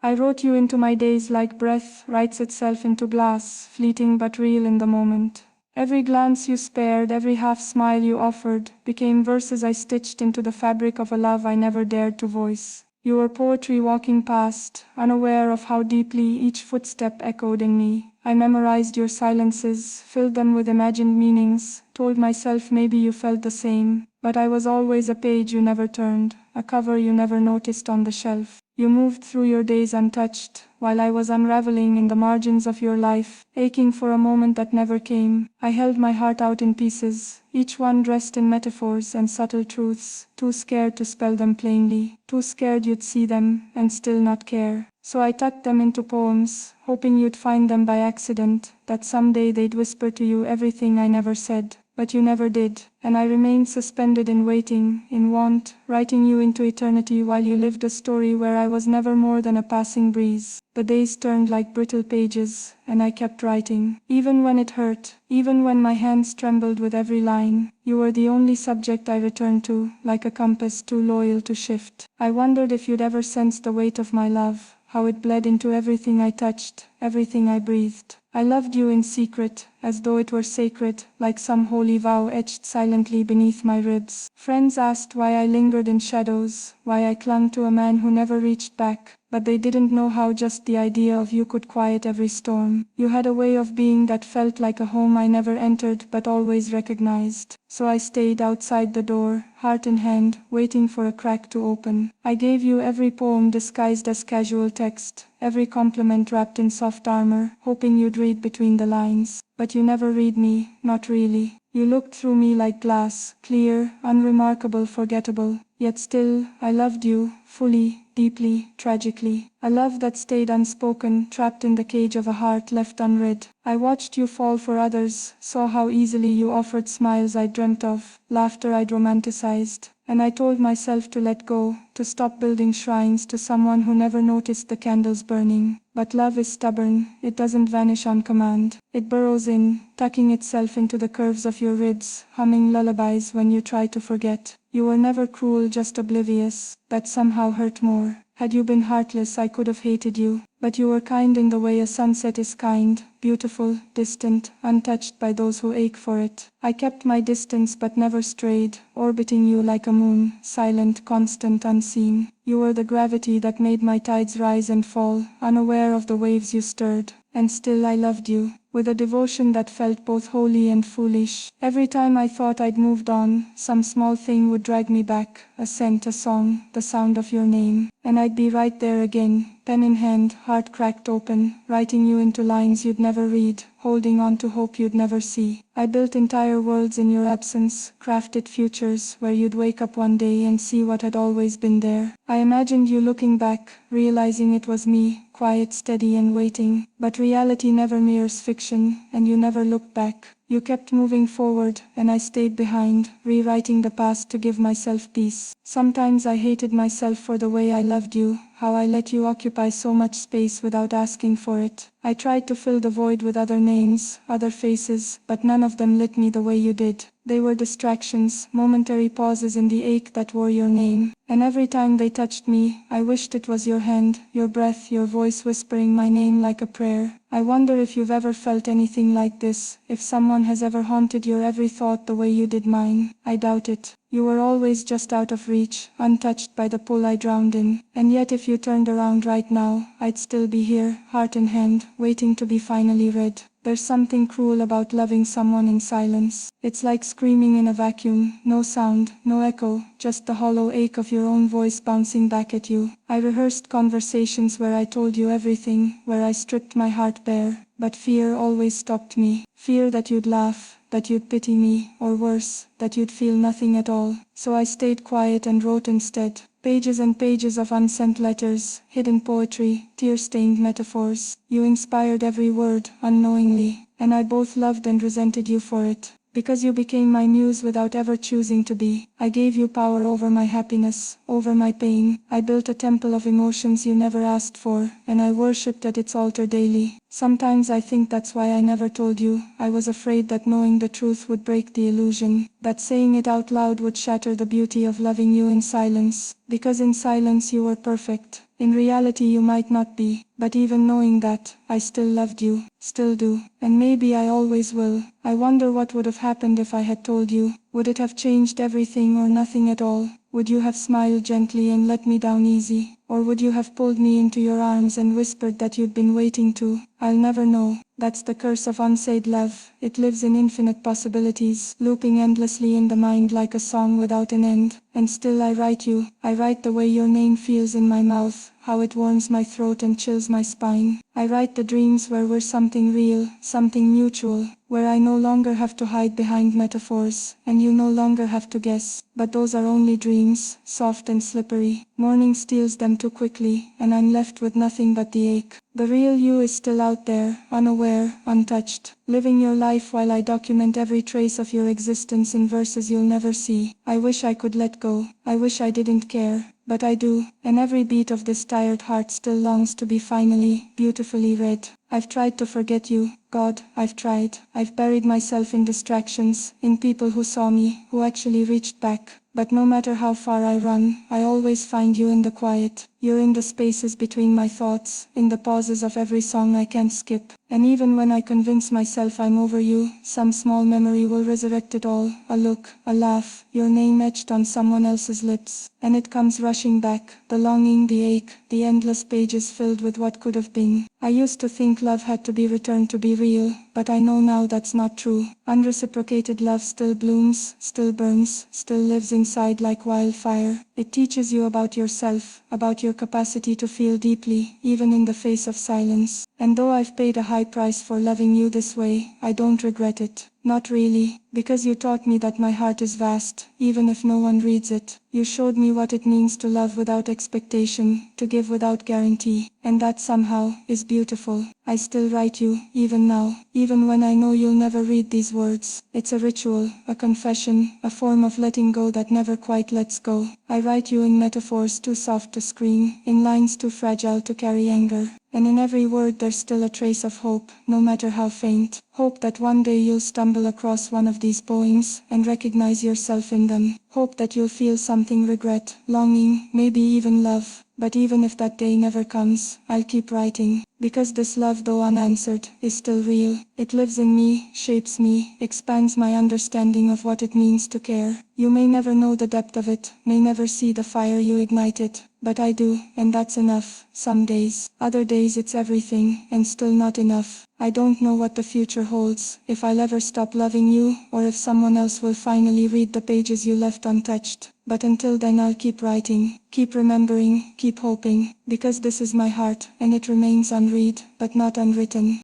I wrote you into my days like breath writes itself into glass, fleeting but real in the moment. Every glance you spared, every half-smile you offered, became verses I stitched into the fabric of a love I never dared to voice. You were poetry walking past, unaware of how deeply each footstep echoed in me. I memorized your silences, filled them with imagined meanings, told myself maybe you felt the same, but I was always a page you never turned, a cover you never noticed on the shelf. You moved through your days untouched, while I was unraveling in the margins of your life, aching for a moment that never came. I held my heart out in pieces, each one dressed in metaphors and subtle truths, too scared to spell them plainly, too scared you'd see them and still not care. So I tucked them into poems, hoping you'd find them by accident, that someday they'd whisper to you everything I never said. But you never did, and I remained suspended in waiting, in want, writing you into eternity while you lived a story where I was never more than a passing breeze. The days turned like brittle pages, and I kept writing. Even when it hurt, even when my hands trembled with every line, you were the only subject I returned to, like a compass too loyal to shift. I wondered if you'd ever sense the weight of my love, how it bled into everything I touched, everything I breathed. I loved you in secret, as though it were sacred, like some holy vow etched silently beneath my ribs. Friends asked why I lingered in shadows, why I clung to a man who never reached back, but they didn't know how just the idea of you could quiet every storm. You had a way of being that felt like a home I never entered but always recognized. So I stayed outside the door, heart in hand, waiting for a crack to open. I gave you every poem disguised as casual text, every compliment wrapped in soft armor, hoping you'd read between the lines. But you never read me, not really. You looked through me like glass, clear, unremarkable, forgettable. Yet still, I loved you, fully, deeply, tragically. A love that stayed unspoken, trapped in the cage of a heart left unread. I watched you fall for others, saw how easily you offered smiles I dreamt of, laughter I'd romanticized. And I told myself to let go, to stop building shrines to someone who never noticed the candles burning. But love is stubborn, it doesn't vanish on command. It burrows in, tucking itself into the curves of your ribs, humming lullabies when you try to forget. You were never cruel, just oblivious. That somehow hurt more. Had you been heartless, I could have hated you. But you were kind in the way a sunset is kind, beautiful, distant, untouched by those who ache for it. I kept my distance but never strayed, orbiting you like a moon, silent, constant, unseen. You were the gravity that made my tides rise and fall, unaware of the waves you stirred. And still I loved you, with a devotion that felt both holy and foolish. Every time I thought I'd moved on, some small thing would drag me back, a scent, a song, the sound of your name. And I'd be right there again, pen in hand, heart cracked open, writing you into lines you'd never read, holding on to hope you'd never see. I built entire worlds in your absence, crafted futures where you'd wake up one day and see what had always been there. I imagined you looking back, realizing it was me, quiet, steady and waiting. But reality never mirrors fiction, and you never looked back. You kept moving forward, and I stayed behind, rewriting the past to give myself peace. Sometimes I hated myself for the way I loved you, how I let you occupy so much space without asking for it. I tried to fill the void with other names, other faces, but none of them lit me the way you did. They were distractions, momentary pauses in the ache that wore your name. And every time they touched me, I wished it was your hand, your breath, your voice whispering my name like a prayer. I wonder if you've ever felt anything like this, if someone has ever haunted your every thought the way you did mine. I doubt it. You were always just out of reach, untouched by the pull I drowned in. And yet if you turned around right now, I'd still be here, heart in hand, waiting to be finally read. There's something cruel about loving someone in silence. It's like screaming in a vacuum, no sound, no echo, just the hollow ache of your own voice bouncing back at you. I rehearsed conversations where I told you everything, where I stripped my heart bare. But fear always stopped me. Fear that you'd laugh, that you'd pity me, or worse, that you'd feel nothing at all. So I stayed quiet and wrote instead. Pages and pages of unsent letters, hidden poetry, tear-stained metaphors. You inspired every word, unknowingly, and I both loved and resented you for it. Because you became my muse without ever choosing to be. I gave you power over my happiness, over my pain. I built a temple of emotions you never asked for, and I worshipped at its altar daily. Sometimes I think that's why I never told you. I was afraid that knowing the truth would break the illusion, that saying it out loud would shatter the beauty of loving you in silence. Because in silence you were perfect. In reality you might not be, but even knowing that, I still loved you, still do, and maybe I always will. I wonder what would have happened if I had told you. Would it have changed everything or nothing at all? Would you have smiled gently and let me down easy? Or would you have pulled me into your arms and whispered that you'd been waiting to? I'll never know. That's the curse of unsaid love. It lives in infinite possibilities, looping endlessly in the mind like a song without an end. And still I write you. I write the way your name feels in my mouth, how it warms my throat and chills my spine. I write the dreams where we're something real, something mutual, where I no longer have to hide behind metaphors, and you no longer have to guess. But those are only dreams, soft and slippery. Morning steals them too quickly, and I'm left with nothing but the ache. The real you is still out there, unaware, untouched, living your life while I document every trace of your existence in verses you'll never see. I wish I could let go. I wish I didn't care. But I do, and every beat of this tired heart still longs to be finally, beautifully read. I've tried to forget you, God, I've tried. I've buried myself in distractions, in people who saw me, who actually reached back. But no matter how far I run, I always find you in the quiet. You're in the spaces between my thoughts, in the pauses of every song I can't skip. And even when I convince myself I'm over you, some small memory will resurrect it all. A look, a laugh, your name etched on someone else's lips. And it comes rushing back, the longing, the ache, the endless pages filled with what could have been. I used to think love had to be returned to be real, but I know now that's not true. Unreciprocated love still blooms, still burns, still lives inside like wildfire. It teaches you about yourself, about your capacity to feel deeply, even in the face of silence. And though I've paid a high price for loving you this way, I don't regret it. Not really, because you taught me that my heart is vast, even if no one reads it. You showed me what it means to love without expectation, to give without guarantee, and that somehow is beautiful. I still write you, even now, even when I know you'll never read these words. It's a ritual, a confession, a form of letting go that never quite lets go. I write you in metaphors too soft to scream, in lines too fragile to carry anger. And in every word there's still a trace of hope, no matter how faint. Hope that one day you'll stumble across one of these poems and recognize yourself in them. Hope that you'll feel something, regret, longing, maybe even love. But even if that day never comes, I'll keep writing. Because this love, though unanswered, is still real. It lives in me, shapes me, expands my understanding of what it means to care. You may never know the depth of it, may never see the fire you ignited. But I do, and that's enough. Some days. Other days it's everything, and still not enough. I don't know what the future holds, if I'll ever stop loving you, or if someone else will finally read the pages you left untouched. But until then I'll keep writing, keep remembering, keep hoping, because this is my heart, and it remains unread, but not unwritten.